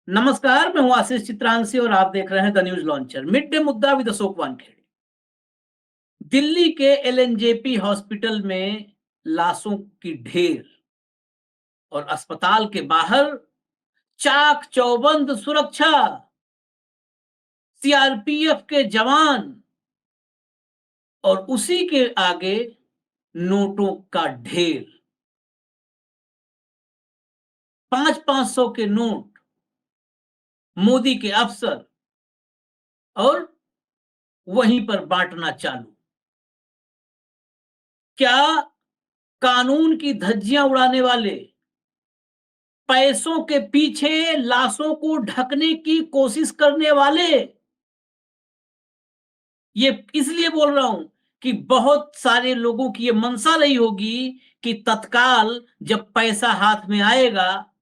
नमस्कार, मैं हूं आशीष चित्रांशी और आप देख रहे हैं the news launcher. Mid day मुद्दा विद अशोक वानखेड़े। दिल्ली के एलएनजेपी हॉस्पिटल में लाशों की ढेर और अस्पताल के बाहर चाक चौबंद सुरक्षा, सीआरपीएफ के जवान और उसी के आगे नोटों का ढेर। 500-500 के नोट, मोदी के अफसर और वहीं पर बांटना चालू। क्या कानून की धज्जियां उड़ाने वाले पैसों के पीछे लाशों को ढकने की कोशिश करने वाले, ये इसलिए बोल रहा हूं कि बहुत सारे लोगों की ये मंशा रही होगी कि तत्काल जब पैसा हाथ में आएगा,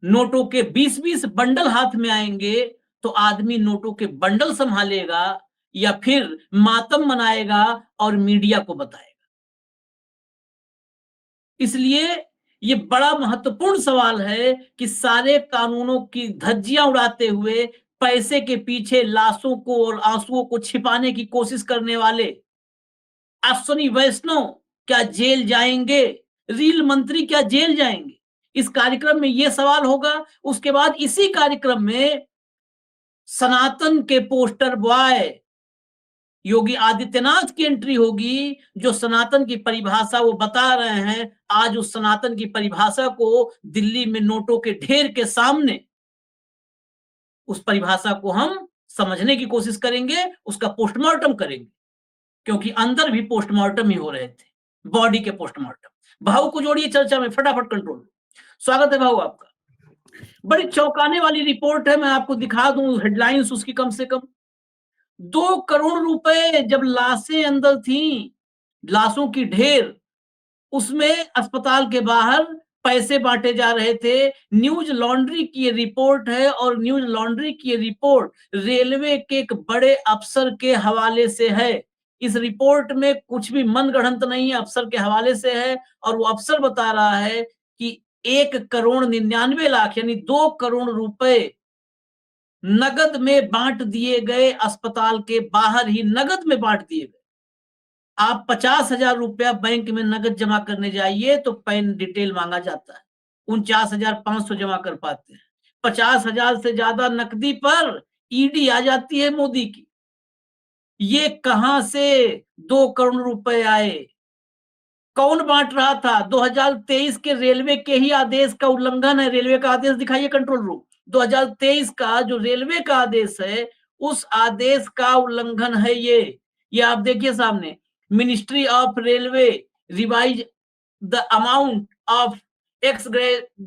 नोटों के 20-20 बंडल हाथ में आएंगे, तो आदमी नोटों के बंडल संभालेगा या फिर मातम मनाएगा और मीडिया को बताएगा। इसलिए ये बड़ा महत्वपूर्ण सवाल है कि सारे कानूनों की धज्जियां उड़ाते हुए पैसे के पीछे लाशों को और आंसुओं को छिपाने की कोशिश करने वाले अश्विनी वैष्णव क्या जेल जाएंगे? रील मंत्री क्या जेल जाएंगे? इस कार्यक्रम में यह सवाल होगा। उसके बाद इसी कार्यक्रम में सनातन के पोस्टर बॉय योगी आदित्यनाथ की एंट्री होगी, जो सनातन की परिभाषा वो बता रहे हैं। आज उस सनातन की परिभाषा को दिल्ली में नोटों के ढेर के सामने, उस परिभाषा को हम समझने की कोशिश करेंगे, उसका पोस्टमार्टम करेंगे, क्योंकि अंदर भी पोस्टमार्टम ही हो रहे थे, बॉडी के पोस्टमार्टम। भाऊ को जोड़िए चर्चा में, फटाफट कंट्रोल। स्वागत है भाऊ आपका। बड़ी चौंकाने वाली रिपोर्ट है, मैं आपको दिखा दूं हेडलाइंस उसकी। कम से कम 2 करोड़ रुपए जब लाशें अंदर थी, लाशों की ढेर, उसमें अस्पताल के बाहर पैसे बांटे जा रहे थे। न्यूज लॉन्ड्री की ये रिपोर्ट है और न्यूज लॉन्ड्री की ये रिपोर्ट रेलवे के एक बड़े अफसर के हवाले से है। इस रिपोर्ट में कुछ भी मनगढ़ंत नहीं है, अफसर के हवाले से है और वो अफसर बता रहा है कि 1,99,00,000 यानी 2 करोड़ रुपए नगद में बांट दिए गए, अस्पताल के बाहर ही नगद में बांट दिए गए। आप 50,000 रुपया बैंक में नगद जमा करने जाइए तो पैन डिटेल मांगा जाता है, 49,500 जमा कर पाते हैं। 50,000 से ज्यादा नकदी पर ईडी आ जाती है मोदी की। ये कहां से 2 करोड़ रुपए आए? कौन बांट रहा था? 2023 के रेलवे के ही आदेश का उल्लंघन है। रेलवे का आदेश दिखाइए कंट्रोल रूम। 2023 का जो रेलवे का आदेश है, उस आदेश का उल्लंघन है ये आप देखिए सामने। Ministry of railway revise the amount of ex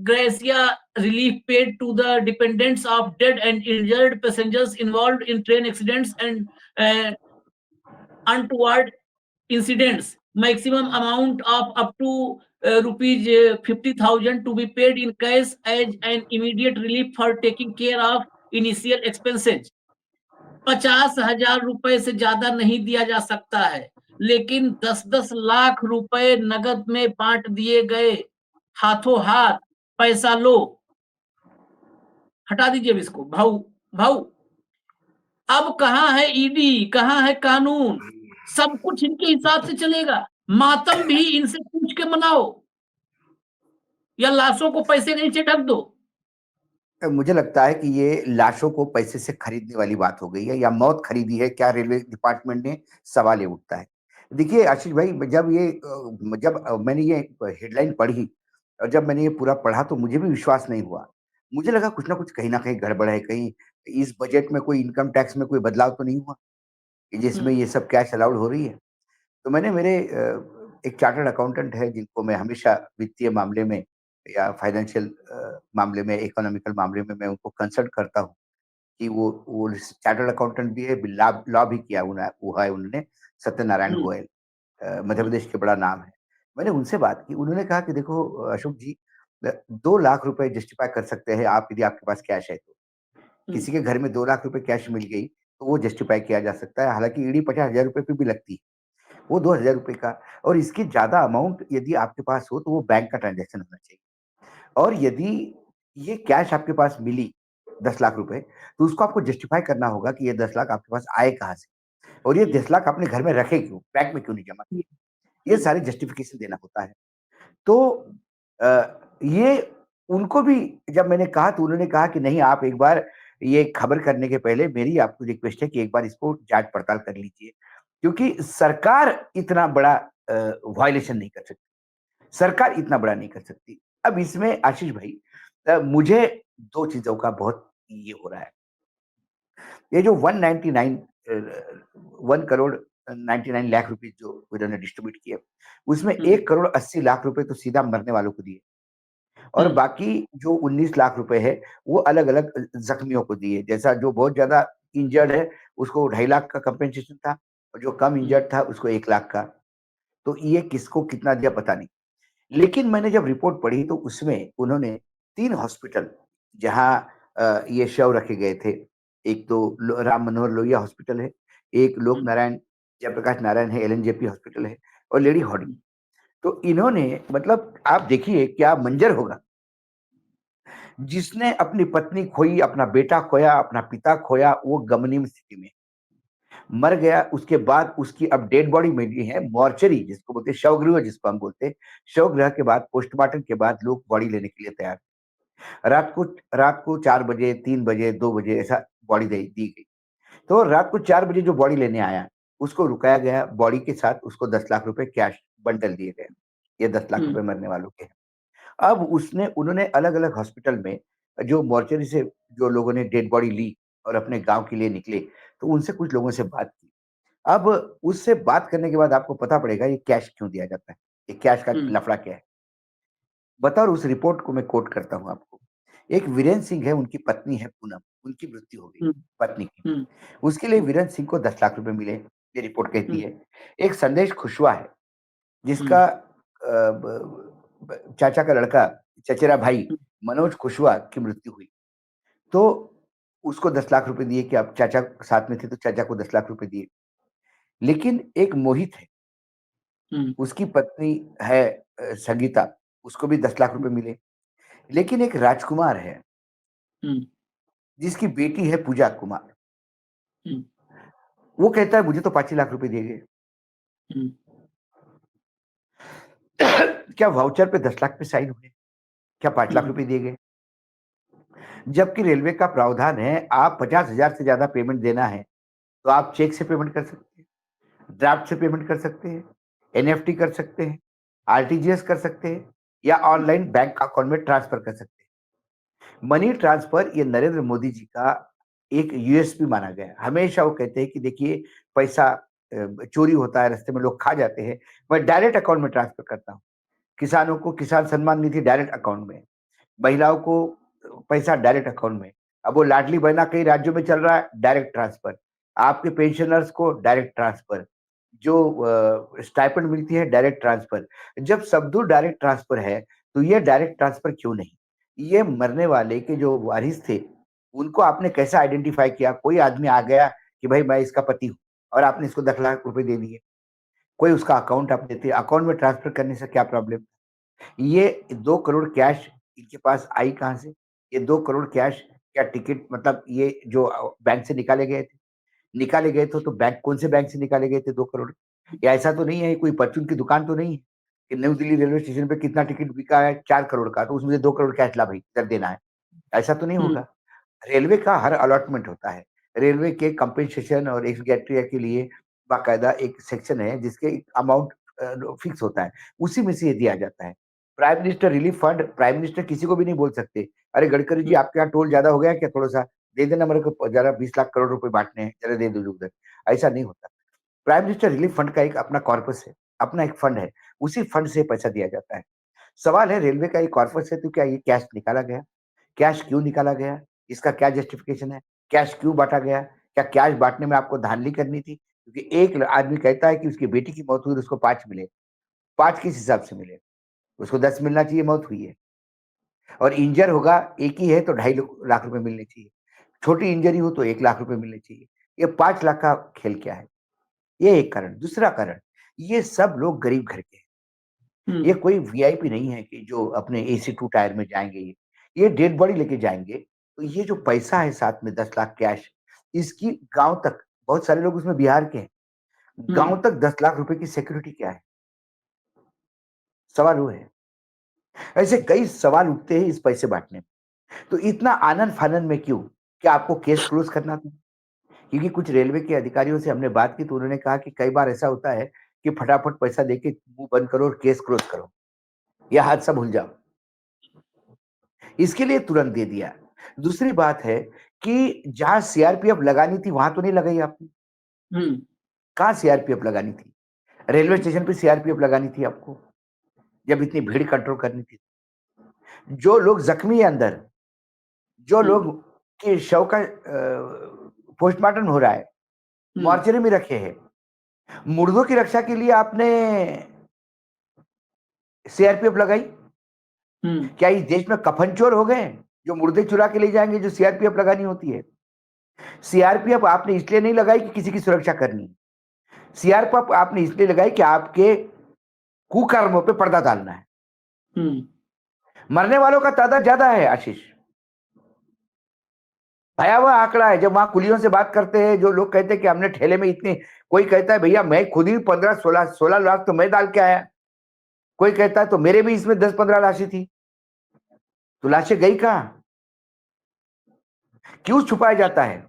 gratia relief paid to the dependents of dead and injured passengers involved in train accidents and untoward incidents. Maximum amount of up to rupees 50,000 to be paid in cash as an immediate relief for taking care of initial expenses. 50,000 रुपए से ज्यादा नहीं दिया जा सकता है, लेकिन 10-10 लाख रुपए नगद में बांट दिए गए। हाथों हाथ पैसा लो। हटा दीजिए इसको भाऊ। भाऊ, अब कहाँ है ईडी, कहाँ है कानून? सब कुछ इनके हिसाब से चलेगा। मातम भी इनसे पूछ के मनाओ या लाशों को पैसे के नीचे ढक दो। मुझे लगता है कि ये लाशों को पैसे से खरीदने वाली बात हो गई है या मौत खरीदी है क्या रेलवे डिपार्टमेंट ने, सवाल ये उठता है। देखिए आशीष भाई, जब मैंने ये हेडलाइन पढ़ी और जब मैंने ये पूरा पढ़ा तो मुझे भी विश्वास नहीं हुआ। मुझे लगा कुछ ना कुछ कहीं ना कहीं गड़बड़ है, कहीं इस बजट में कोई इनकम टैक्स में कोई बदलाव तो नहीं हुआ कि जिसमें ये सब कैश अलाउड हो रही है। तो मैंने मेरे एक चार्टर्ड अकाउंटेंट है जिनको मैं हमेशा वित्तीय मामले में या फाइनेंशियल मामले में, इकोनॉमिकल मामले में मैं उनको कंसल्ट करता हूँ कि वो चार्टर्ड अकाउंटेंट भी है, लॉ भी किया वो है उन्होंने, सत्यनारायण गोयल, मध्य प्रदेश के बड़ा नाम है। मैंने उनसे बात की, उन्होंने कहा कि देखो अशोक जी, 2 लाख रुपए जस्टिफाई कर सकते हैं आप यदि आपके पास कैश है तो। किसी के घर में 2 लाख रुपए कैश मिल गई तो वो जस्टिफाई किया जा सकता है। हालांकि ईडी 50,000 रुपए पे भी लगती है, वो 2,000 रुपए का, और इसकी ज्यादा अमाउंट यदि आपके पास हो तो वो बैंक का ट्रांजेक्शन होना चाहिए। और यदि ये कैश आपके पास मिली 10 लाख रुपए, तो उसको आपको जस्टिफाई करना होगा कि ये 10 लाख आपके पास आए कहाँ से? और ये हुँ, 10 लाख आपने घर में रखे क्यों? बैंक में क्यों नहीं जमा हुँ, किए? ये हुँ, सारे जस्टिफिकेशन देना होता है। तो ये उनको भी जब मैंने कहा तो उन्होंने कहा कि नहीं, आप एक बार ये खबर करने के पहले मेरी आपको रिक्वेस्ट है कि एक बार इसको जाँच-पड़ताल कर लीजिए। क्योंकि सरकार इतना बड़ा वायलेशन नहीं कर सकती। सरकार इतना बड़ा नहीं कर सकती। अब इसमें आशीष भाई, मुझे 2 चीज़ों का बहुत ये हो रहा है। ये जो 199 1 करोड़ 99 लाख रुपए जो इन्होंने डिस्ट्रीब्यूट किए, उसमें हुँ, 1 करोड़ 80 लाख रुपए तो सीधा मरने वालों को दिए और हुँ, बाकी जो 19 लाख रुपए है, वो अलग-अलग ज़ख्मियों को दिए। जैसा जो बहुत ज़्यादा इंजर्ड है, उसको 2.5 लाख का कंपेंसेशन था और जो कम हुँ, इंजर्ड था, उसको 1 लाख का। तो ये किसको कितना दिया पता नहीं। लेकिन मैंने जब रिपोर्ट पढ़ी तो उसमें उन्होंने 3 हॉस्पिटल जहाँ ये शव रखे गए थे, एक तो राम मनोहर लोहिया हॉस्पिटल है, एक लोक हुँ, नारायण जयप्रकाश नारायण है, एलएनजेपी हॉस्पिटल है और लेडी हार्डिंग। हुँ, तो इन्होंने मतलब आप देखिए क्या मंज़र होगा, जिसने अपनी पत्नी खोई, अपना बेटा खोया, अपना पिता खोया, वो गमनीम स्थिति में मर गया। उसके बाद उसकी अब डेड बॉडी मिली है मॉर्चरी जिसको बोलते हैं, शवगृह जिसको हम बोलते हैं। शवगृह के बाद पोस्टमार्टम के बाद लोग बॉडी लेने के लिए तैयार। रात को 4 बजे, 3 बजे, 2 बजे ऐसा बॉडी दे दी गई। तो रात को 4 बजे जो बॉडी लेने आया, उसको रुकाया गया, बॉडी के साथ उसको 10 लाख रुपए कैश बंडल दिए गए। ये 10 लाख हुँ, रुपए मरने वालों के हैं। अब उसने उन्होंने अलग-अलग हॉस्पिटल में जो मॉर्चरी से जो लोगों ने डेड बॉडी ली और अपने गाँव के लिए निकले, तो उनसे कुछ लोगों से बात की। अब उससे बात करने के बाद आपको पता पड़ेगा ये कैश क्यों दिया जाता है, ये कैश का हुँ, लफड़ा क्या है। बतौर उस रिपोर्ट को मैं कोट करता हूँ आपको। एक वीरेंद्र सिंह है, उनकी पत्नी है पूनम, उनकी मृत्यु हो गई, हुँ, पत्नी की। हुँ, उसके लिए वीरेंद्र सिंह को 10 लाख रुपए मिले, ये रिपोर्ट कहती हुँ, है। एक संदेश खुशवा है, हुँ, जिसका चाचा का लड़का, चचेरा भाई हुँ, मनोज कुशवाहा की मृत्यु हुई। तो उसको 10 लाख रुपए दिए कि अब चाचा साथ में थे तो चाचा को 10 लाख रुपए दिए। लेकिन एक मोहित है, हुँ, उसकी पत्नी है संगीता, उसको भी 10 लाख रुपए मिले। लेकिन एक राजकुमार है, हुँ, जिसकी बेटी है पूजा कुमार, हुँ, वो कहता है मुझे तो 5 ही लाख रुपए दिए गए। हुँ, क्या वाउचर पे 10 लाख पे साइन हुए? क्या 5 लाख हुँ, रुपए दिए गए? जबकि रेलवे का प्रावधान है, आप 50,000 से ज़्यादा पेमेंट देना है, तो आप चेक से पेमेंट कर सकते हैं, ड्राफ्ट से पेमेंट कर सकते हैं, एनईएफटी कर सकते हैं, आरटीजीएस कर सकते हैं या ऑनलाइन बैंक अकाउंट में ट्रांसफर कर सकते हैं। मनी ट्रांसफर ये नरेंद्र मोदी जी का एक यूएसपी माना गया है। हमेशा वो कहते हैं कि देखिए पैसा चोरी होता है, रास्ते में लोग खा जाते हैं, मैं डायरेक्ट अकाउंट में ट्रांसफर करता हूँ। किसानों को किसान सम्मान निधि डायरेक्ट अकाउंट में, महिलाओं को पैसा डायरेक्ट अकाउंट में। अब वो लाडली बहना कई राज्यों में चल रहा है, डायरेक्ट ट्रांसफर। आपके पेंशनर्स को डायरेक्ट ट्रांसफर। जो स्टाइपेंड मिलती है डायरेक्ट ट्रांसफर। जब सब दूर डायरेक्ट ट्रांसफर है, तो ये डायरेक्ट ट्रांसफर क्यों नहीं? ये मरने वाले के जो वारिस थे, उनको आपने कैसे आइडेंटिफाई किया? कोई आदमी आ गया कि भाई मैं इसका पति हूँ और आपने इसको 10 लाख रुपए दे दिए। कोई उसका अकाउंट आप देते, अकाउंट में ट्रांसफर करने से क्या प्रॉब्लम? ये 2 करोड़ कैश इनके पास आई कहाँ से? ये 2 करोड़ कैश क्या टिकट मतलब ये जो बैंक से निकाले गए थे? निकाले गए थे तो बैंक कौन से बैंक से निकाले गए थे 2 करोड़? या ऐसा तो नहीं है कोई परचून की दुकान तो नहीं है कि न्यू दिल्ली रेलवे स्टेशन पे कितना टिकट बिका है 4 करोड़ का तो उसमें से 2 करोड़ कैश ला भई इधर देना है। ऐसा तो नहीं हुँ, होगा। रेलवे का हर अलॉटमेंट होता है। रेलवे के कंपेंसेशन और एक्स ग्रेटिया के लिए बाकायदा एक सेक्शन है जिसके अमाउंट फिक्स होता है, उसी में से ये दिया जाता है। Prime minister relief fund prime minister किसी को भी नहीं बोल सकते, "अरे गडकरी जी हुँ, आपके यहाँ टोल ज़्यादा हो गया क्या थोड़ा-सा? दे देना मेरे को ज़रा 20 लाख करोड़ रुपए बाँटने हैं, ज़रा दे दो उधर।" ऐसा नहीं होता। प्राइम मिनिस्टर रिलीफ फंड का एक अपना कॉर्पस है, अपना एक फंड है, उसी फंड से पैसा दिया जाता है। सवाल है रेलवे का एक कॉर्पस है तो क्या ये कैश निकाला गया? कैश क्यों निकाला गया? इसका क्या जस्टिफिकेशन है? कैश क्यों बाँटा गया? क्या कैश बाँटने में आपको धाँधली करनी थी? क्योंकि एक ल आदमी कहता है कि उसकी बेटी की मौत हुई तो उसको 5 मिले। 5 किस हिसाब से मिले? उसको 10 मिलना चाहिए, मौत हुई है। और इंजर होगा, एक ही है तो ढाई लो लाख रुपए मिलने चाहिए। छोटी इंजरी हो तो 1 लाख रुपए मिलने चाहिए। ये 5 लाख का खेल क्या है? ये एक कारण। दूसरा कारण, ये सब लोग गरीब घर के हैं। हुँ, ये कोई वीआईपी नहीं है कि जो अपने एसी 2 टायर में जाएँगे ये। ये डेड बॉडी लेके जाएंगे, तो ये जो पैसा है साथ में 10 लाख कैश, इसकी गांव तक, बहुत सारे लोग उसमें बिहार के हैं, गांव तक 10 लाख रुपए की सिक्योरिटी क्या है? सवाल वो है। ऐसे कई सवाल उठते हैं इस पैसे बांटने में। तो इतना आनन फानन में क्यों? क्या आपको केस क्लोज करना था? क्योंकि कुछ रेलवे के अधिकारियों से हमने बात की तो उन्होंने कहा कि कई बार ऐसा होता है कि फटाफट पैसा देके मुंह बंद करो और केस क्लोज करो, यह हादसा भूल जाओ, इसके लिए तुरंत दे दिया। दूसरी बात है कि जहां सीआरपीएफ लगानी थी वहां तो नहीं लगाई आपने। हम्म कहाँ सीआरपीएफ लगानी थी? रेलवे स्टेशन पे सीआरपीएफ लगानी थी आपको, जब इतनी भीड़ कंट्रोल करनी थी। जो लोग जख्मी है अंदर, जो हम्म लोग के शव का पोस्टमार्टम हो रहा है, हम्म मॉर्चरी में रखे हैं, मुर्दों की रक्षा के लिए आपने सीआरपीएफ लगाई? हम्म क्या इस देश में कफन चोर हो गए जो मुर्दे चुरा के ले जाएंगे, जो सीआरपीएफ लगानी होती है? सीआरपीएफ आपने इसलिए नहीं लगाई कि किसी की सुरक्षा करनी है, सीआरपीएफ आपने इसलिए लगाई कि आपके कुकर्मों पे पर्दा डालना है। हम्म मरने वालों का तादाद ज्यादा है आशीष, भयावह आंकड़ा है। जब वहां कुलियों से बात करते हैं, जो लोग कहते हैं कि हमने ठेले में इतने, कोई कहता है भैया मैं खुद ही 15-16 लाख तो मैं डाल के आया, कोई कहता है तो मेरे भी इसमें 10-15 लाशें थी। तो लाशें गई कहां? क्यों छुपाया जाता है?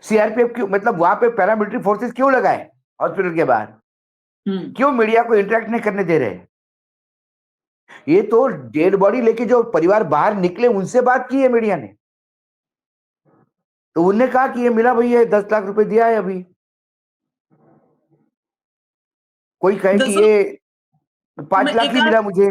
सीआरपीएफ क्यों, मतलब वहां पे पैरामिलिट्री फोर्सेस क्यों लगाए हॉस्पिटल के बाहर? हम्म क्यों मीडिया को इंटरेक्ट नहीं करने दे रहे? ये तो डेड बॉडी लेके जो परिवार बाहर निकले उनसे बात की है मीडिया ने, तो उनने कहा कि ये मिला भैया, 10 लाख रुपए दिया है अभी। कोई कहे कि दरअसल ये 5 लाख मैं ही मिला मुझे।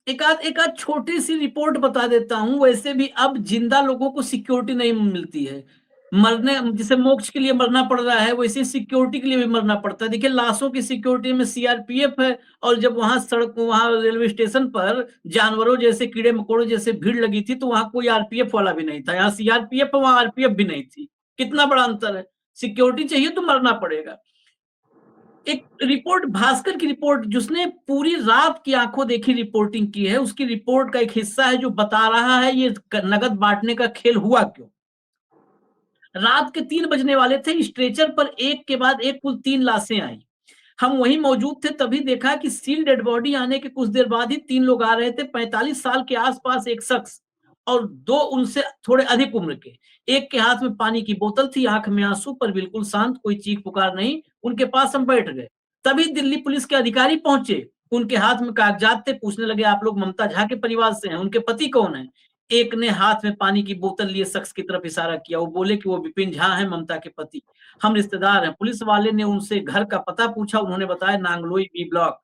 एक आध छोटी सी रिपोर्ट बता देता हूं। वैसे भी अब जिंदा लोगों को सिक्योरिटी नहीं मिलती है, मरने जैसे मोक्ष के लिए मरना पड़ रहा है वैसे सिक्योरिटी के लिए भी मरना पड़ता है। देखिए लाशों की सिक्योरिटी में सीआरपीएफ है, और जब वहां रेलवे स्टेशन पर जानवरों जैसे कीड़े मकोड़ों जैसे भीड़ लगी थी तो वहां कोई आरपीएफ वाला भी नहीं था। यहाँ सीआरपीएफ है, वहां आरपीएफ भी नहीं थी। कितना बड़ा अंतर है। सिक्योरिटी चाहिए तो मरना पड़ेगा। एक रिपोर्ट, भास्कर की रिपोर्ट, जिसने पूरी रात की आंखों देखी रिपोर्टिंग की है, उसकी रिपोर्ट का एक हिस्सा है जो बता रहा है ये नगद बांटने का खेल हुआ क्यों। रात के 3 बजने वाले थे, स्ट्रेचर पर एक के बाद एक कुल 3 लाशें आई। हम वहीं मौजूद थे, तभी देखा कि सील डेड बॉडी आने के कुछ देर बाद ही 3 लोग आ रहे थे। 45 साल के आसपास एक शख्स और 2 उनसे थोड़े अधिक उम्र के। एक के हाथ में पानी की बोतल थी, आंख में आंसू, पर बिल्कुल शांत, कोई चीख पुकार नहीं। उनके पास हम बैठ गए। तभी दिल्ली पुलिस के अधिकारी पहुंचे। उनके हाथ में कागजात थे, पूछने लगे आप लोग ममता झा के परिवार से हैं, उनके पति कौन है? एक ने हाथ में पानी की बोतल लिए शख्स की तरफ इशारा किया। वो बोले कि वो विपिन झा हैं, ममता के पति, हम रिश्तेदार हैं। पुलिस वाले ने उनसे घर का पता पूछा, उन्होंने बताया नांगलोई बी ब्लॉक।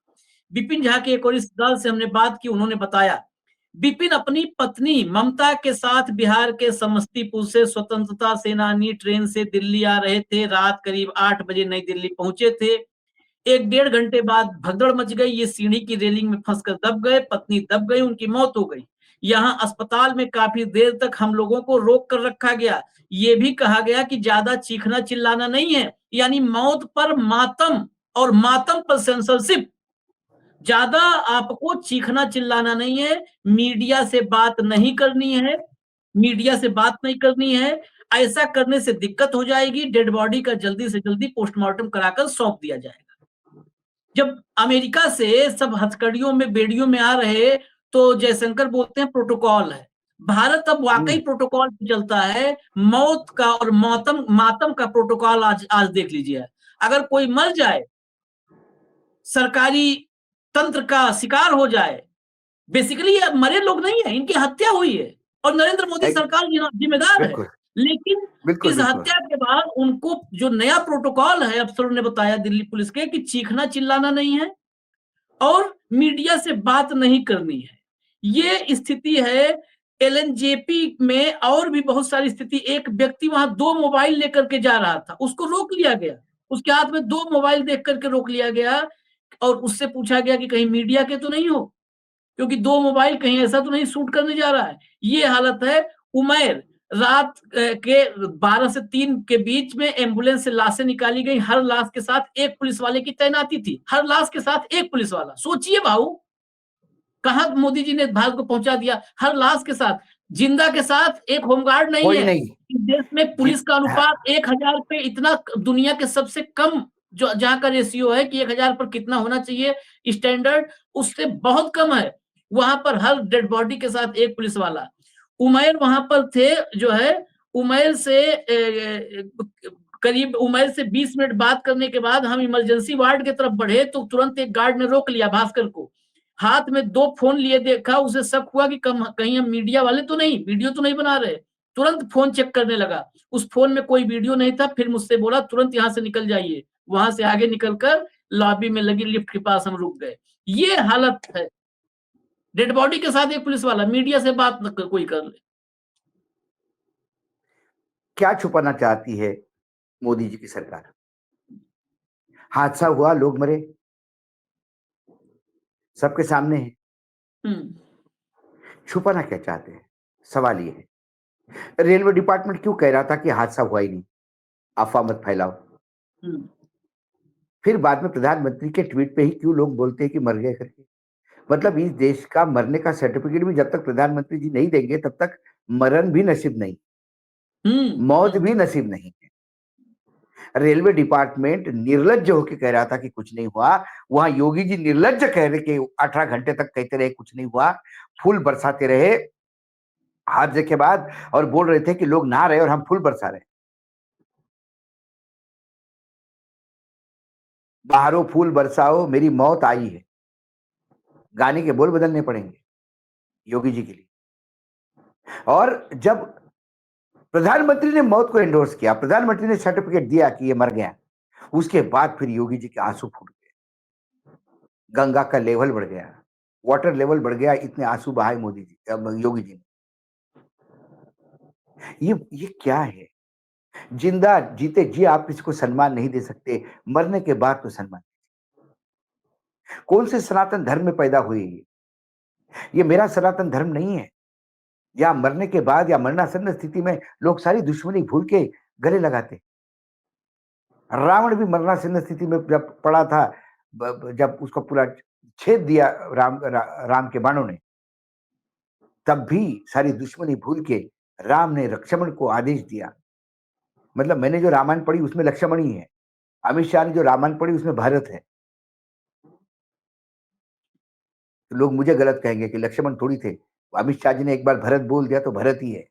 विपिन झा के एक और रिश्तेदार से हमने बात की, उन्होंने बताया विपिन अपनी पत्नी ममता के साथ बिहार के समस्तीपुर से स्वतंत्रता सेनानी ट्रेन से दिल्ली आ रहे थे। रात करीब 8 बजे नई दिल्ली पहुंचे थे। 1-1.5 घंटे बाद भगदड़ मच गई, ये सीढ़ी की रेलिंग में फंसकर दब गए, पत्नी दब गई, उनकी मौत हो गई। यहाँ अस्पताल में काफी देर तक हम लोगों को रोक कर रखा गया। ये भी कहा गया कि ज्यादा चीखना चिल्लाना नहीं है, यानी मौत पर मातम और मातम पर सेंसरशिप। ज्यादा आपको चीखना चिल्लाना नहीं है, मीडिया से बात नहीं करनी है, मीडिया से बात नहीं करनी है। ऐसा करने से दिक्कत हो जाएगी। डेड बॉडी का जल्दी से जल्दी पोस्टमार्टम कराकर सौंप दिया जाएगा। जब अमेरिका से सब हथकड़ियों में बेड़ियों में आ रहे, तो जयशंकर बोलते हैं प्रोटोकॉल है। भारत अब वाकई प्रोटोकॉल पे चलता है। मौत का और मातम मातम का प्रोटोकॉल आज आज देख लीजिए। अगर कोई मर जाए, सरकारी तंत्र का शिकार हो जाए, बेसिकली ये मरे लोग नहीं है, इनकी हत्या हुई है और नरेंद्र मोदी एक- सरकार जिम्मेदार है। बिल्कुल लेकिन बिल्कुल इस बिल्कुल। हत्या के बाद उनको जो नया प्रोटोकॉल है, अफसरों ने बताया दिल्ली पुलिस के, कि चीखना चिल्लाना नहीं है और मीडिया से बात नहीं करनी है। ये स्थिति है एलएनजेपी में। और भी बहुत सारी स्थिति। एक व्यक्ति वहां 2 मोबाइल लेकर के जा रहा था, उसको रोक लिया गया। उसके हाथ में 2 मोबाइल देख करके रोक लिया गया और उससे पूछा गया कि कहीं मीडिया के तो नहीं हो, क्योंकि 2 मोबाइल कहीं ऐसा तो नहीं शूट करने जा रहा है। ये हालत है। उमैर रात के 12 से 3 के बीच में एम्बुलेंस से लाशें निकाली गई। हर लाश के साथ एक पुलिस वाले की तैनाती थी, हर लाश के साथ एक पुलिस वाला। सोचिए भाऊ, कहाँ मोदी जी ने भारत को पहुंचा दिया? हर लाश के साथ, जिंदा के साथ एक होमगार्ड नहीं कोई है। नहीं। इस देश में पुलिस का अनुपात 1000 पे इतना दुनिया के सबसे कम, जो जहां का रेशियो है कि 1000 पर कितना होना चाहिए स्टैंडर्ड, उससे बहुत कम है। वहां पर हर डेड बॉडी के साथ एक पुलिस वाला। उमैर वहां पर थे, जो है उमैर से करीब उमैर से 20 मिनट बात करने के बाद हम इमरजेंसी वार्ड की तरफ बढ़े तो तुरंत एक गार्ड ने रोक लिया भास्कर को। हाथ में 2 फोन लिए देखा, उसे शक हुआ कि कहीं हम मीडिया वाले तो नहीं, वीडियो तो नहीं बना रहे। तुरंत फोन चेक करने लगा, उस फोन में कोई वीडियो नहीं था। फिर मुझसे बोला तुरंत यहाँ से निकल जाइए। वहां से आगे निकलकर लॉबी में लगी लिफ्ट के पास हम रुक गए। ये हालत है। डेड बॉडी के साथ एक पुलिस वाला, मीडिया से बात न कोई कर ले। क्या छुपाना चाहती है मोदी जी की सरकार? हादसा हुआ, लोग मरे, सबके सामने है। छुपाना क्या चाहते हैं? सवाल ये है। रेलवे डिपार्टमेंट क्यों कह रहा था कि हादसा हुआ ही नहीं, अफवाह मत फैलाओ? फिर बाद में प्रधानमंत्री के ट्वीट पे ही क्यों लोग बोलते हैं कि मर गए करके? मतलब इस देश का मरने का सर्टिफिकेट भी जब तक प्रधानमंत्री जी नहीं देंगे तब तक मरण भी नसीब नहीं, मौत भी नसीब नहीं है। रेलवे डिपार्टमेंट निर्लज्ज होकर कह रहा था कि कुछ नहीं हुआ, वहां योगी जी निर्लज्ज कह रहे कि 18 घंटे तक कहते रहे कुछ नहीं हुआ, फूल बरसाते रहे हादसे के बाद, और बोल रहे थे कि लोग नहा रहे और हम फूल बरसा रहे। बहारो फूल बरसाओ मेरी मौत आई है, गाने के बोल बदलने पड़ेंगे योगी जी के लिए। और जब प्रधानमंत्री ने मौत को एंडोर्स किया, प्रधानमंत्री ने सर्टिफिकेट दिया कि ये मर गया, उसके बाद फिर योगी जी के आंसू फूट गए, गंगा का लेवल बढ़ गया, वाटर लेवल बढ़ गया, इतने आंसू बहाए मोदी जी, योगी जी ने। ये क्या है? जिंदा जीते जी आप किसी को सम्मान नहीं दे सकते, मरने के बाद तो सम्मान। कौन से सनातन धर्म में पैदा हुई? ये मेरा सनातन धर्म नहीं है। या मरने के बाद या मरणासन्न स्थिति में लोग सारी दुश्मनी भूल के गले लगाते। रावण भी मरणासन्न स्थिति में जब पड़ा था, जब उसको पूरा छेद दिया राम के बाणों ने, तब भी सारी दुश्मनी भूल के राम ने लक्ष्मण को आदेश दिया। मतलब मैंने जो रामायण पढ़ी उसमें लक्ष्मण ही है, अमित शाह ने जो रामायण पढ़ी उसमें भरत है। तो लोग मुझे गलत कहेंगे कि लक्ष्मण थोड़ी थे, अमित शाह जी ने एक बार भरत बोल दिया तो भरत ही है।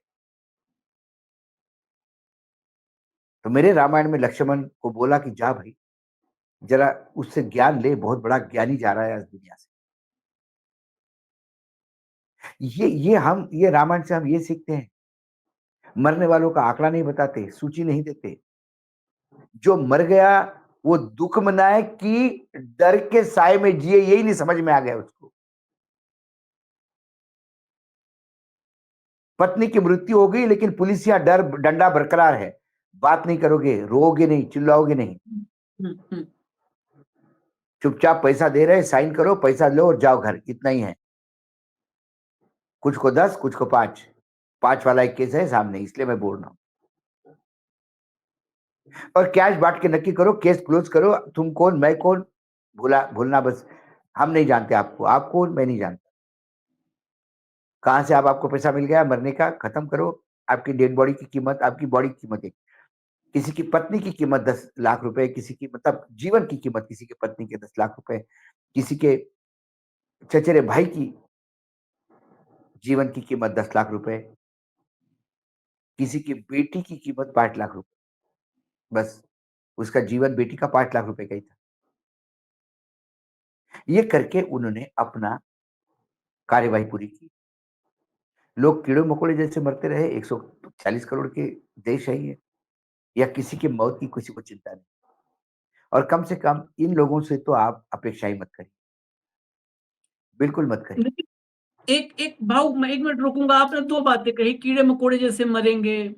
तो मेरे रामायण में लक्ष्मण को बोला कि जा भाई जरा उससे ज्ञान ले, बहुत बड़ा ज्ञानी जा रहा है आज दुनिया से। ये रामायण से हम ये सीखते हैं, मरने वालों का आंकड़ा नहीं बताते, सूची नहीं देते। जो मर गया वो दुख मनाए कि डर के साए में जिए, यही नहीं समझ में आ गया उसको। पत्नी की मृत्यु हो गई लेकिन पुलिस यहाँ डंडा बरकरार है, बात नहीं करोगे, रोओगे नहीं, चिल्लाओगे नहीं, चुपचाप पैसा दे रहे, साइन करो, पैसा लो और जाओ घर, इतना ही है। कुछ को 10, कुछ को 5, 5 वाला एक केस है सामने, इसलिए मैं बोल रहा हूं। और कैश बांट के नक्की करो, केस क्लोज करो। तुम कौन, मैं कौन, भूलना बस। हम नहीं जानते आपको, आप कौन, मैं नहीं जानता। कहां से आपको पैसा मिल गया मरने का, खत्म करो। आपकी डेड बॉडी की कीमत, आपकी बॉडी की कीमत है। किसी की पत्नी की कीमत 10 लाख रुपए, किसी की मतलब जीवन की कीमत, किसी की पत्नी के 10 लाख रुपए, किसी के चचेरे भाई की जीवन की कीमत 10 लाख रुपए, किसी की बेटी की कीमत 5 लाख रुपए। बस उसका जीवन बेटी का 5 लाख रुपए का ही था। ये करके उन्होंने अपना कार्यवाही पूरी की। लोग कीड़े मकोड़े जैसे मरते रहे, 140 करोड़ के देश है ये, या किसी की मौत की किसी को चिंता नहीं। और कम से कम इन लोगों से तो आप अपेक्षा ही मत करिए, बिल्कुल मत करिए। एक एक भाव मैं 1 मिनट रोकूंगा। आपने 2 बातें कही, कीड़े मकोड़े जैसे मरेंगे,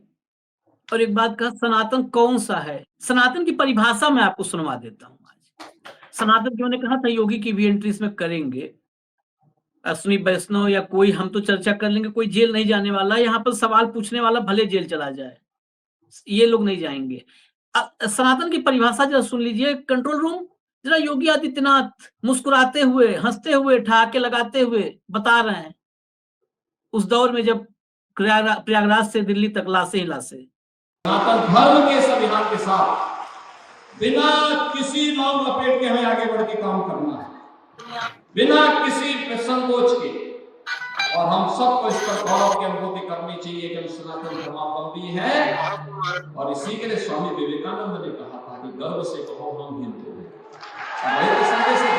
और एक बात कहा सनातन कौन सा है। सनातन की परिभाषा मैं आपको सुनवा देता हूँ आज। सनातन जो ने कहा था योगी की भी एंट्री इसमें करेंगे, अश्विनी वैष्णव या कोई, हम तो चर्चा कर लेंगे, कोई जेल नहीं जाने वाला। यहाँ पर सवाल पूछने वाला भले जेल चला जाए, ये लोग नहीं जाएंगे। सनातन की परिभाषा जरा सुन लीजिए। कंट्रोल रूम, जरा योगी आदित्यनाथ मुस्कुराते हुए, हंसते हुए, ठहाके लगाते हुए बता रहे हैं उस दौर में जब प्रयागराज से दिल्ली तक लाशें ही लाशें। सनातन धर्म के संविधान के साथ बिना किसी लौंग लपेट के हमें आगे बढ़ के काम करना है, बिना किसी संकोच के। और हम सबको इस पर गौरव की अनुभूति करनी चाहिए कि हम सनातन धर्मावलंबी हैं। और इसी के लिए स्वामी विवेकानंद ने कहा था कि गर्व से कहो हम हिंदू हैं। वही तो संदेश है,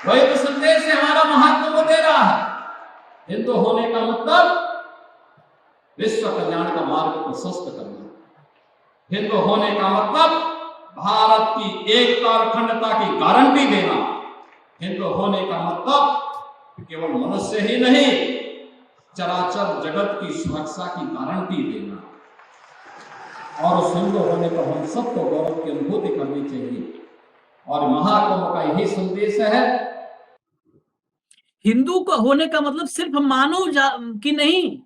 वही तो संदेश है हमारा महात्मा को दे रहा है। हिंदू होने का मतलब विश्व कल्याण का मार्ग प्रशस्त करना। हिंदू होने का मतलब भारत की एकता और अखंडता की गारंटी देना। हिंदू होने का मतलब केवल मनुष्य ही नहीं, चराचर जगत की सुरक्षा की गारंटी देना। और उस हिंदू होने पर हम सबको गौरव की अनुभूति करनी चाहिए। और महाकुंभ का यही संदेश है। हिंदू का होने का मतलब सिर्फ मानव की नहीं,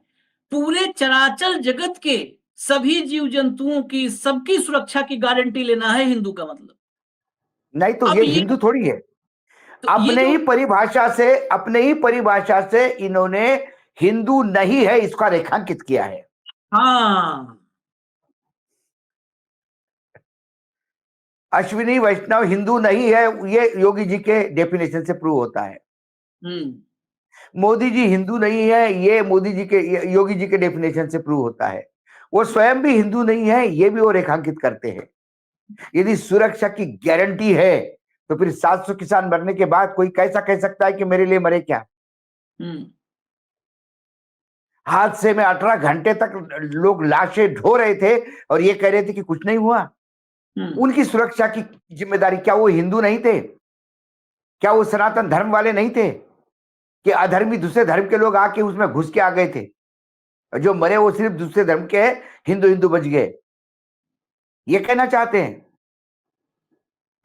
पूरे चराचर जगत के सभी जीव जंतुओं की, सबकी सुरक्षा की गारंटी लेना है हिंदू का मतलब। नहीं तो ये हिंदू थोड़ी है। तो अपने ही परिभाषा से इन्होंने हिंदू नहीं है इसका रेखांकित किया है। हाँ, अश्विनी वैष्णव हिंदू नहीं है, ये योगी जी के डेफिनेशन से प्रूव होता है। मोदी जी हिंदू नहीं है, ये मोदी जी के, योगी जी के डेफिनेशन से प्रूव होता है। वो स्वयं भी हिंदू नहीं है, ये भी वो रेखांकित करते हैं। यदि सुरक्षा की गारंटी है तो फिर 700 किसान मरने के बाद कोई कैसा कह सकता है कि मेरे लिए मरे क्या? हादसे में 18 घंटे तक लोग लाशें ढो रहे थे और ये कह रहे थे कि कुछ नहीं हुआ। उनकी सुरक्षा की जिम्मेदारी, क्या वो हिंदू नहीं थे? क्या वो सनातन धर्म वाले नहीं थे कि अधर्मी दूसरे धर्म के लोग आके उसमें घुस के आ गए थे? जो मरे वो सिर्फ दूसरे धर्म के हैं, हिंदू हिंदू बच गए, ये कहना चाहते हैं।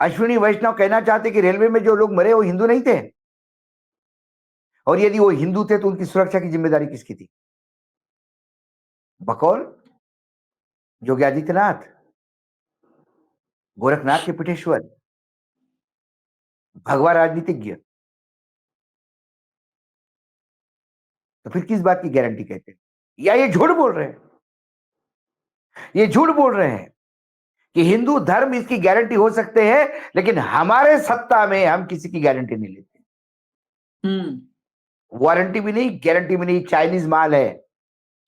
अश्विनी वैष्णव कहना चाहते कि रेलवे में जो लोग मरे वो हिंदू नहीं थे, और यदि वो हिंदू थे तो उनकी सुरक्षा की जिम्मेदारी किसकी थी? बकौल योगी आदित्यनाथ, गोरखनाथ के पीठेश्वर, भगवा राजनीतिज्ञ। तो फिर किस बात की गारंटी कहते हैं? या ये झूठ बोल रहे हैं? ये झूठ बोल रहे हैं कि हिंदू धर्म इसकी गारंटी हो सकते हैं, लेकिन हमारे सत्ता में हम किसी की गारंटी नहीं लेते। वारंटी भी नहीं, गारंटी भी नहीं। चाइनीज माल है,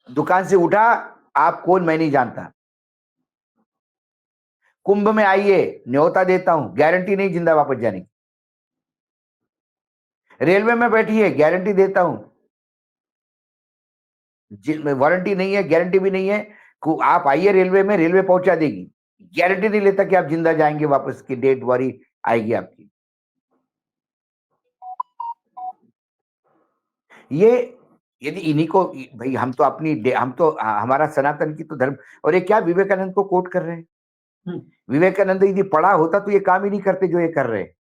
दुकान से उठा, आप कौन मैं नहीं जानता। कुंभ में आइए, न्योता देता हूं, गारंटी नहीं जिंदा वापस जाने की। रेलवे में बैठिए, गारंटी देता हूं, वारंटी नहीं है, गारंटी भी नहीं है। आप आइए रेलवे में, रेलवे पहुंचा देगी, गारंटी नहीं लेता कि आप जिंदा जाएंगे वापस की डेट वारी आएगी आपकी। ये यदि इन्हीं को, भाई हम तो हमारा सनातन की तो धर्म, और ये क्या विवेकानंद को कोट कर रहे हैं? विवेकानंद यदि पढ़ा होता तो ये काम ही नहीं करते जो ये कर रहे हैं।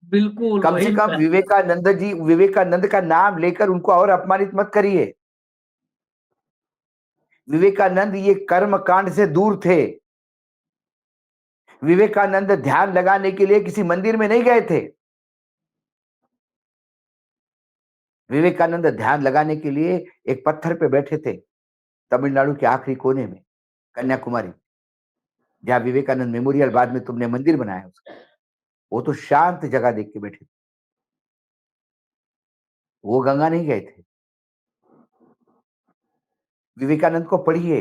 बिल्कुल, कम से कम विवेकानंद का नाम लेकर उनको और अपमानित मत करिए। विवेकानंद ये कर्म कांड से दूर थे। विवेकानंद ध्यान लगाने के लिए किसी मंदिर में नहीं गए थे। विवेकानंद ध्यान लगाने के लिए एक पत्थर पे बैठे थे, तमिलनाडु के आखिरी कोने में, कन्याकुमारी, जहां विवेकानंद मेमोरियल बाद में तुमने मंदिर बनाया उसका। वो तो शांत जगह देख के बैठे थे, वो गंगा नहीं गए थे। विवेकानंद को पढ़िए,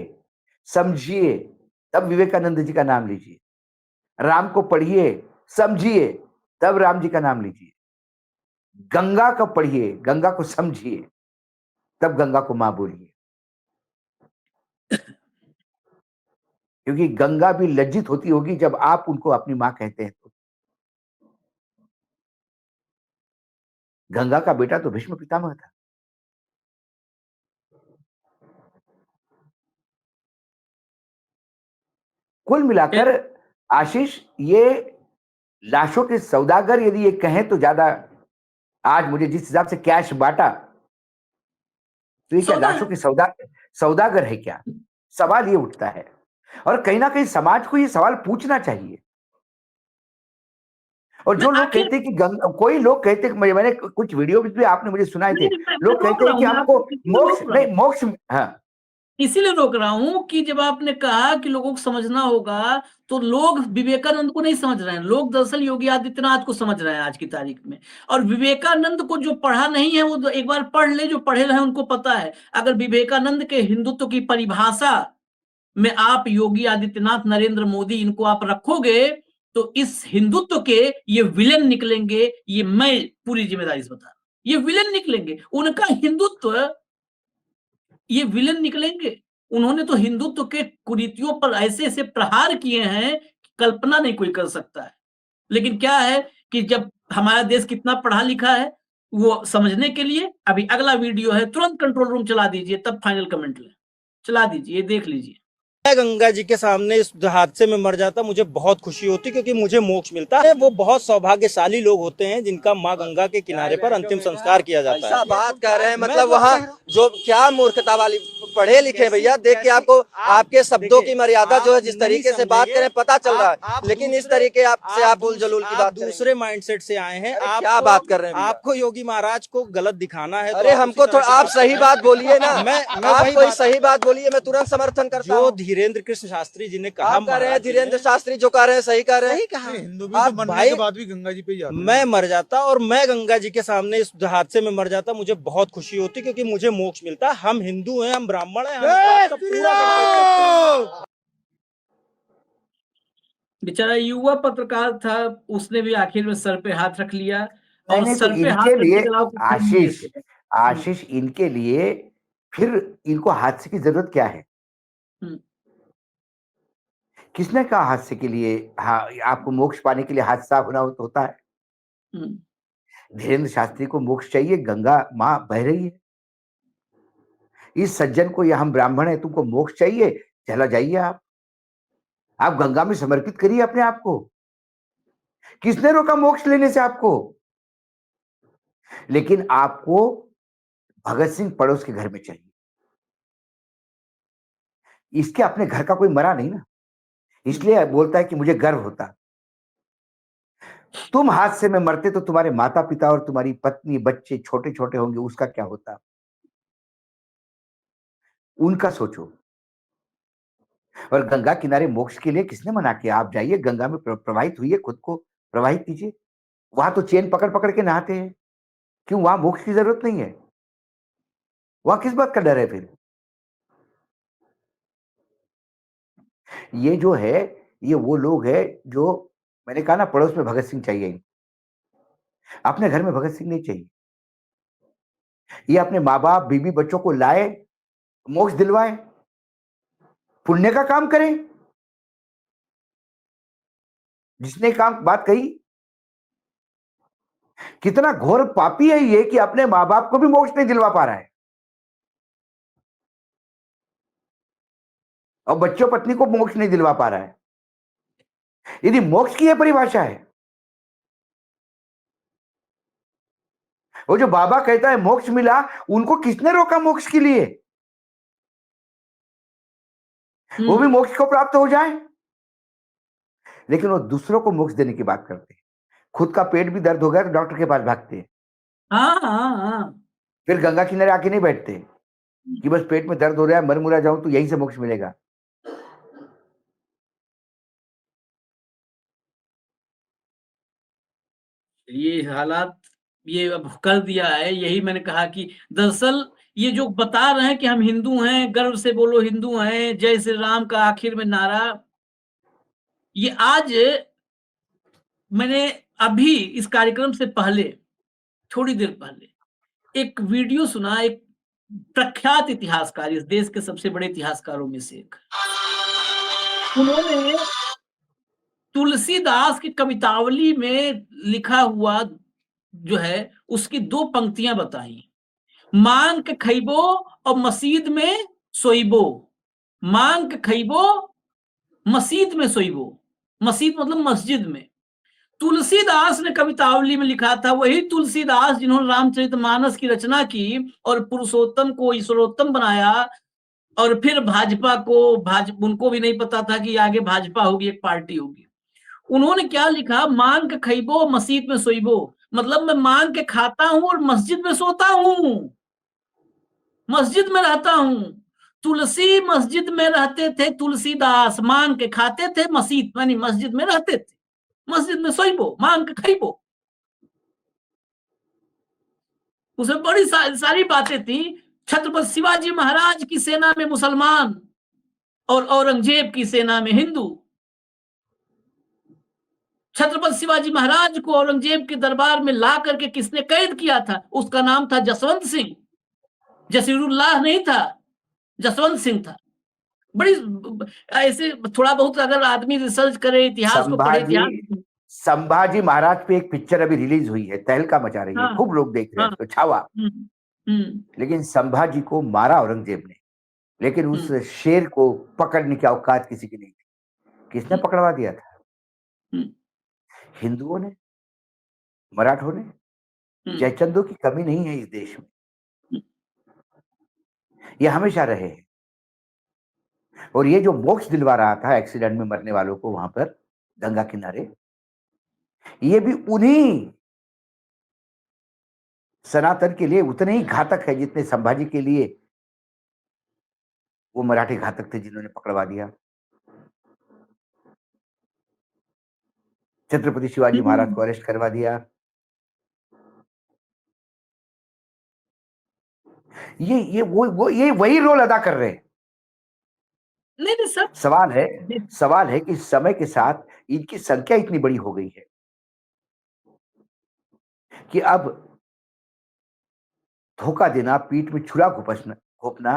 समझिए, तब विवेकानंद जी का नाम लीजिए। राम को पढ़िए, समझिए, तब राम जी का नाम लीजिए। गंगा को पढ़िए, गंगा को समझिए, तब गंगा को मां बोलिए। क्योंकि गंगा भी लज्जित होती होगी जब आप उनको अपनी मां कहते हैं तो। गंगा का बेटा तो भीष्म पितामह था। कुल मिलाकर आशीष, ये लाशों के सौदागर यदि ये कहें तो ज्यादा, आज मुझे जिस हिसाब से कैश बांटा, तो ये क्या लाशों के सौदागर है क्या? सवाल ये उठता है। और कहीं ना कहीं समाज को ये सवाल पूछना चाहिए और जो मैं लोग आखिर कहते हैं कि कोई लोग कहते हैं, मैंने कुछ वीडियो भी आपने मुझे सुनाए थे, नहीं, मैं लोग रोक कहते रहा हैं कि हूँ, मैं आपको आपको इसीलिए मोक्ष रोक रहा नहीं, हूँ, मोक्ष, हाँ इसीलिए रोक रहा हूँ कि जब आपने कहा कि लोगों को समझना होगा, तो लोग विवेकानंद को नहीं समझ रहे हैं, लोग दरअसल योगी आदित्यनाथ को समझ रहे हैं आज की तारीख में। और विवेकानंद को जो पढ़ा नहीं है, वो एक बार पढ़ ले, जो पढ़े रहे उनको पता है। अगर विवेकानंद के हिंदुत्व की परिभाषा में आप योगी आदित्यनाथ, नरेंद्र मोदी, इनको आप रखोगे, तो इस हिंदुत्व के ये विलेन निकलेंगे, ये मैं पूरी जिम्मेदारी से बता रहा हूं, ये विलेन निकलेंगे। उनका हिंदुत्व, ये विलेन निकलेंगे। उन्होंने तो हिंदुत्व के कुरीतियों पर ऐसे-ऐसे प्रहार किए हैं, कि कल्पना नहीं कोई कर सकता है। लेकिन क्या है कि जब हमारा देश कितना पढ़ा लिखा है, वो समझने के लिए अभी अगला वीडियो है, तुरंत कंट्रोल रूम चला दीजिए, तब फाइनल कमेंट लें। चला दीजिए, ये देख लीजिए। मैं गंगा जी के सामने इस हादसे में मर जाता मुझे बहुत खुशी होती, क्योंकि मुझे मोक्ष मिलता है। वो बहुत सौभाग्यशाली लोग होते हैं जिनका माँ गंगा के किनारे पर अंतिम संस्कार किया जाता है। ऐसा बात कर रहे हैं, मतलब वहाँ जो क्या मूर्खता वाली, पढ़े लिखे भैया, देख के आपको आपके शब्दों की मर्यादा जो है, जिस तरीके से बात करें पता चल रहा है, लेकिन इस तरीके आपसे आप उल जलूल की बात दूसरे माइंडसेट से आए हैं। आप क्या बात कर रहे हैं? आपको योगी महाराज को गलत दिखाना है, अरे हमको तो आप सही बात बोलिए ना, आप कोई सही बात बोलिए, मैं तुरंत समर्थन करता हूँ। धीरेन्द्र कृष्ण शास्त्री जी ने कहा, आप कह रहे हैं धीरेन्द्र शास्त्री जो कह रहे हैं सही कह रहे हैं, हिंदू भी तो मरने के बाद भी गंगा जी पे ही जाते हैं। मैं मर जाता और मैं गंगा जी के सामने इस हादसे में मर जाता, मुझे बहुत खुशी होती, क्योंकि मुझे मोक्ष मिलता। हम हिंदू हैं, हम ब्राह्मण हैं, हम इस बात का पूरा सम्मान करते हैं। बेचारा युवा पत्रकार था, उसने भी आखिर में सर पे हाथ रख लिया, नहीं और नहीं, तो सर पे हाथ इनके रखने लिए के अलावा कुछ नहीं आशीष, देते। आशीष इनके लिए फिर इनको हादसे की जरूरत क्या है? हम्म। किसने कहा हादसे के लिए, हाँ आपको मोक्ष पाने के लिए हादसा होता है? धीरेन्द्र शास्त्री को मोक्ष चाहिए, गंगा माँ बह रही है। इस सज्जन को, या हम ब्राह्मण हैं, तुमको मोक्ष चाहिए, चला जाइए आप गंगा में समर्पित करिए अपने आप को। किसने रोका मोक्ष लेने से आपको? लेकिन आपको भगत सिंह पड़ोस के घर में चाहिए। इसके अपने घर का कोई मरा नहीं ना, इसलिए बोलता है कि मुझे गर्व होता। तुम हादसे में मरते तो तुम्हारे माता पिता और तुम्हारी पत्नी बच्चे छोटे छोटे होंगे, उसका क्या होता? उनका सोचो। और गंगा किनारे मोक्ष के लिए किसने मना किया? आप जाइए, गंगा में प्रवाहित हुई, खुद को प्रवाहित कीजिए। वहां तो चेन पकड़ पकड़ के नहाते हैं, क्यों? वहां मोक्ष की जरूरत नहीं है, वहां किस बात का डर है फिर? ये जो है, ये वो लोग हैं जो, मैंने कहा ना, पड़ोस में भगत सिंह चाहिए, अपने घर में भगत सिंह नहीं चाहिए। ये अपने माँ बाप, बीवी, बच्चों को लाए, मोक्ष दिलवाए, पुण्य का काम करें। जिसने काम बात कही, कितना घोर पापी है ये कि अपने माँ बाप को भी मोक्ष नहीं दिलवा पा रहा है, और बच्चों पत्नी को मोक्ष नहीं दिलवा पा रहा है। यदि मोक्ष की यह परिभाषा है, वो जो बाबा कहता है मोक्ष मिला, उनको किसने रोका मोक्ष के लिए? वो भी मोक्ष को प्राप्त हो जाए, लेकिन वो दूसरों को मोक्ष देने की बात करते हैं। खुद का पेट भी दर्द हो गया तो डॉक्टर के पास भागते हैं। हाँ हाँ हाँ। फिर गंगा किनारे आके नहीं बैठते कि बस पेट में दर्द हो रहा है, मर मुरा जाऊं तो यहीं से मोक्ष मिलेगा। ये हालात, ये अब कर दिया है। यही मैंने कहा कि दरअसल ये जो बता रहे हैं कि हम हिंदू हैं, गर्व से बोलो हिंदू हैं, जय श्री राम का आखिर में नारा, ये आज मैंने अभी इस कार्यक्रम से पहले, थोड़ी देर पहले एक वीडियो सुना, एक प्रख्यात इतिहासकार, इस देश के सबसे बड़े इतिहासकारों में से एक, उन्होंने तुलसीदास की कवितावली में लिखा हुआ जो है, उसकी 2 पंक्तियां बताई। मांग के खइबो और मस्जिद में सोइबो। मांग के खइबो, मस्जिद में सोइबो। मस्जिद मतलब मस्जिद में। तुलसीदास ने कवितावली में लिखा था, वही तुलसीदास जिन्होंने रामचरितमानस की रचना की और पुरुषोत्तम को ईश्वरोत्तम बनाया, और फिर भाजपा को, उनको भी नहीं पता था कि आगे भाजपा होगी, एक पार्टी होगी। उन्होंने क्या लिखा, मांग के खइबो मस्जिद में सोइबो, मतलब मैं मांग के खाता हूं और मस्जिद में सोता हूं, मस्जिद में रहता हूं। तुलसी मस्जिद में रहते थे, तुलसीदास मांग के खाते थे, मस्जिद में रहते थे, मस्जिद में सोइबो मांग के खइबो। उसमें बड़ी सारी बातें थी। छत्रपति शिवाजी महाराज की सेना में मुसलमान और औरंगजेब की सेना में हिंदू। छत्रपति शिवाजी महाराज को औरंगजेब के दरबार में ला करके किसने कैद किया था? उसका नाम था जसवंत सिंह, जसीरुल्लाह नहीं था, जसवंत सिंह था। बड़ी ऐसे थोड़ा बहुत अगर आदमी रिसर्च करे, इतिहास को पढ़े, इतिहास। संभाजी महाराज पे एक पिक्चर अभी रिलीज हुई है, तहलका मचा रही है, हाँ, खूब लोग देख रहे हैं हाँ, इसको, छावा। हम्म, लेकिन संभाजी को मारा औरंगजेब ने, लेकिन उस शेर को पकड़ने की औकात किसी की नहीं थी। किसने पकड़वा दिया था? हिंदुओं ने, मराठों ने। जयचंदों की कमी नहीं है इस देश में, ये हमेशा रहे हैं। और ये जो मोक्ष दिलवा रहा था एक्सीडेंट में मरने वालों को वहां पर गंगा किनारे, ये भी उन्हीं सनातन के लिए उतने ही घातक है जितने संभाजी के लिए वो मराठी घातक थे जिन्होंने पकड़वा दिया। छत्रपति शिवाजी महाराज को अरेस्ट करवा दिया। ये वही रोल अदा कर रहे हैं। नहीं सर, सवाल है कि समय के साथ इनकी संख्या इतनी बड़ी हो गई है कि अब धोखा देना, पीठ में छुरा घोंपना,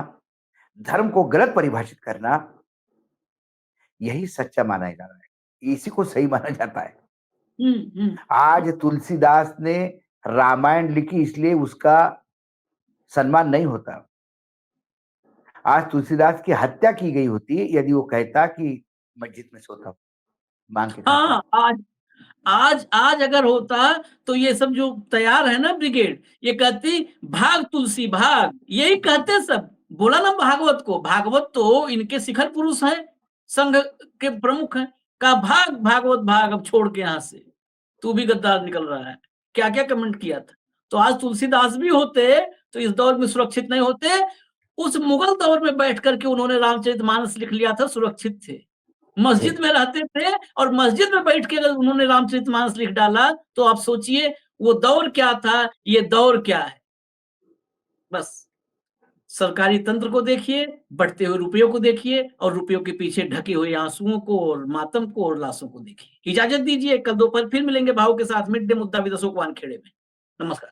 धर्म को गलत परिभाषित करना, यही सच्चा माना जा रहा है, इसी को सही माना जाता है। आज तुलसीदास ने रामायण लिखी इसलिए उसका सम्मान नहीं होता। आज तुलसीदास की हत्या की गई होती यदि वो कहता कि मस्जिद में सोता हूं, मांग के खाता। हाँ, आज अगर होता तो ये सब जो तैयार है ना ब्रिगेड, ये कहती भाग तुलसी भाग, यही कहते सब। बोला ना भागवत को, भागवत तो इनके शिखर पुरुष हैं, संघ के प्रमुख हैं। कहा भाग भागवत भाग, अब छोड़ के यहां से, तू भी गद्दार निकल रहा है। क्या क्या कमेंट किया था। तो आज तुलसीदास भी होते तो इस दौर में सुरक्षित नहीं होते। उस मुगल दौर में बैठ करके उन्होंने रामचरितमानस लिख लिया था, सुरक्षित थे, मस्जिद में रहते थे, और मस्जिद में बैठ के अगर उन्होंने रामचरितमानस लिख डाला तो आप सोचिए वो दौर क्या था, ये दौर क्या है। बस सरकारी तंत्र को देखिए, बढ़ते हुए रुपयों को देखिए, और रुपयों के पीछे ढके हुए आंसुओं को और मातम को और लाशों को देखिए। इजाजत दीजिए, कल दोपहर फिर मिलेंगे भाव के साथ मिड डे मुद्दा विद अशोक वानखेड़े में। नमस्कार।